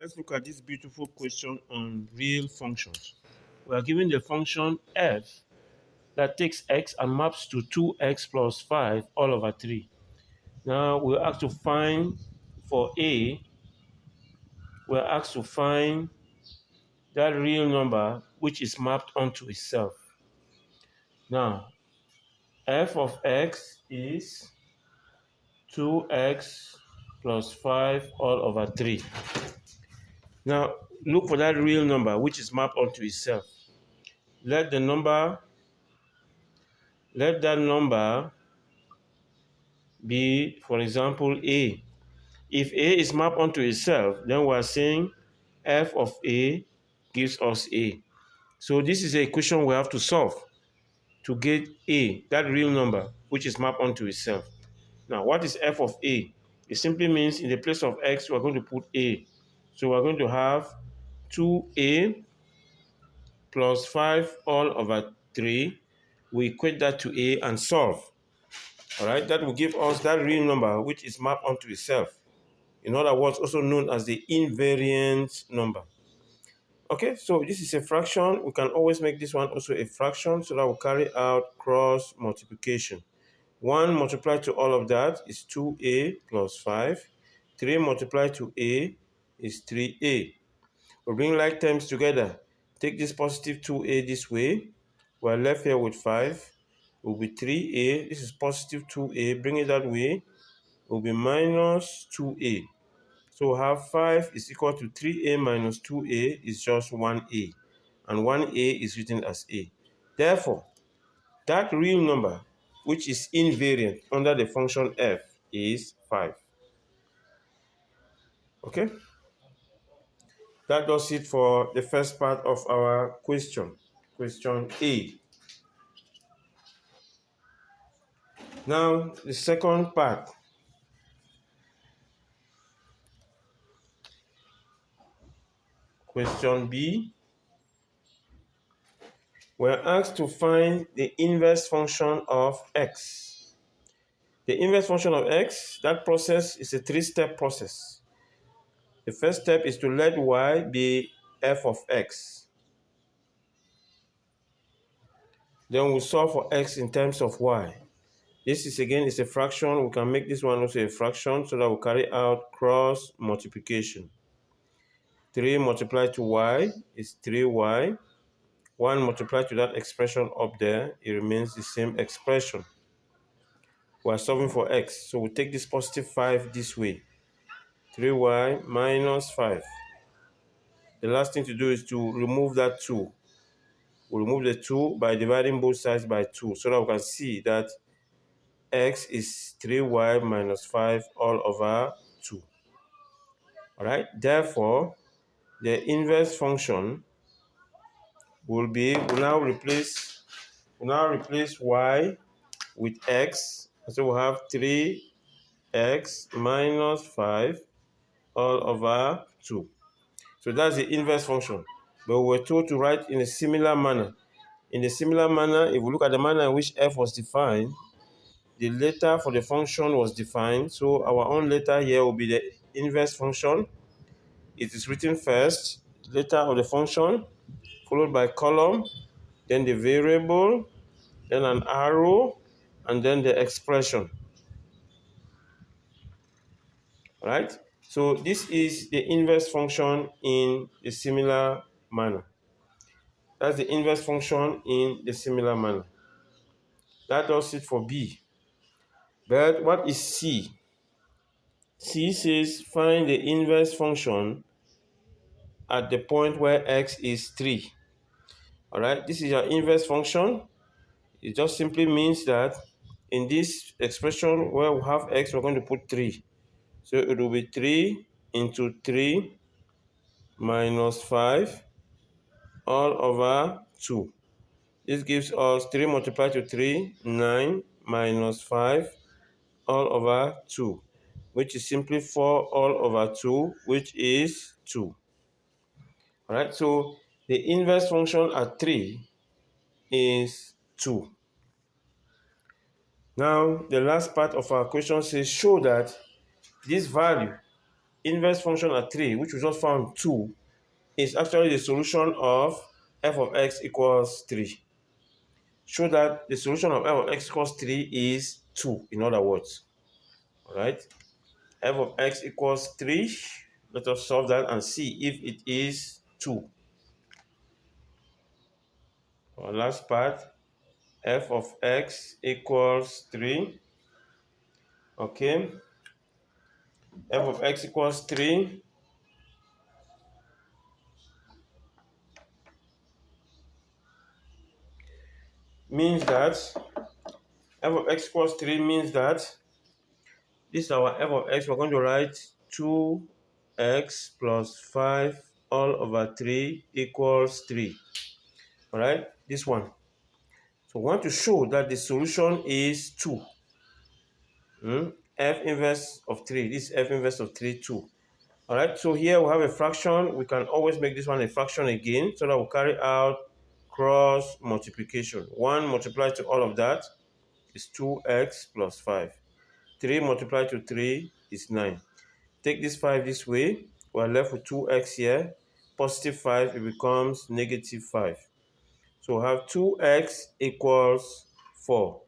Let's look at this beautiful question on real functions. We are given the function f that takes x and maps to 2x plus 5 all over 3. Now we're asked to find for a, we're asked to find that real number which is mapped onto itself. Now f of x is 2x plus 5 all over 3. Now look for that real number which is mapped onto itself. Let that number be, for example, a. If a is mapped onto itself, then we are saying f of a gives us a. So this is an equation we have to solve to get a, that real number, which is mapped onto itself. Now, what is f of a? It simply means in the place of x, we're going to put a. So we're going to have 2a plus 5 all over 3. We equate that to a and solve. All right, that will give us that real number, which is mapped onto itself. In other words, also known as the invariant number. Okay, so this is a fraction. We can always make this one also a fraction so that we'll carry out cross multiplication. 1 multiplied to all of that is 2a plus 5. 3 multiplied to a is 3a. We'll bring like terms together. Take this positive 2a this way. We're left here with 5. It will be 3a. This is positive 2a. Bring it that way. It will be minus 2a. So we'll have 5 is equal to 3a minus 2a is just 1a. And 1a is written as a. Therefore, that real number, which is invariant under the function f, is 5. Okay? That does it for the first part of our question. Question A. Now, the second part. Question B. We're asked to find the inverse function of x. The inverse function of x, that process is a 3-step process. The first step is to let y be f of x. Then we'll solve for x in terms of y. This is again is a fraction. We can make this one also a fraction so that we'll carry out cross multiplication. 3 multiplied to y is 3y. 1 multiplied to that expression up there, it remains the same expression. We are solving for x, so we'll take this positive 5 this way. 3y minus 5. The last thing to do is to remove that 2. We'll remove the 2 by dividing both sides by 2 so that we can see that x is 3y minus 5 all over 2. All right, therefore, the inverse function will be, we'll now replace y with x. So we'll have 3x minus 5 all over 2. So that's the inverse function. But we were told to write in a similar manner. In a similar manner, if we look at the manner in which f was defined, the letter for the function was defined. So our own letter here will be the inverse function. It is written first, letter of the function, followed by column, then the variable, then an arrow, and then the expression. All right? So this is the inverse function in a similar manner. That's the inverse function in the similar manner. That does it for B. But what is C? C says find the inverse function at the point where x is 3. All right, this is your inverse function. It just simply means that in this expression where we have x, we're going to put 3. So it will be 3 into 3 minus 5 all over 2. This gives us 3 multiplied to 3, 9 minus 5 all over 2, which is simply 4 all over 2, which is 2. All right, so the inverse function at 3 is 2. Now, the last part of our question says show that this value inverse function at 3, which we just found 2, is actually the solution of f of x equals 3. Show that the solution of f of x equals 3 is 2, in other words. All right? F of x equals 3. Let us solve that and see if it is 2. Our last part, f of x equals 3. Okay. F of x equals 3 means that f of x equals 3 means that this is our f of x. We're going to write 2x plus 5 all over 3 equals 3. All right, this one. So we want to show that the solution is 2. F inverse of 3. This is F inverse of 3, 2. All right, so here we have a fraction. We can always make this one a fraction again so that we'll carry out cross multiplication. 1 multiplied to all of that is 2x plus 5. 3 multiplied to 3 is 9. Take this 5 this way. We're left with 2x here. Positive 5, it becomes negative 5. So we have 2x equals 4.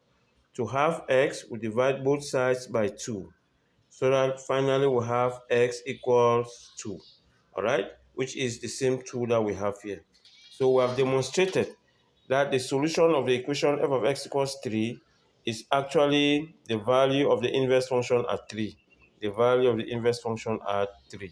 To have x, we divide both sides by 2. So that finally we have x equals 2. All right? Which is the same 2 that we have here. So we have demonstrated that the solution of the equation f of x equals 3 is actually the value of the inverse function at 3. The value of the inverse function at 3.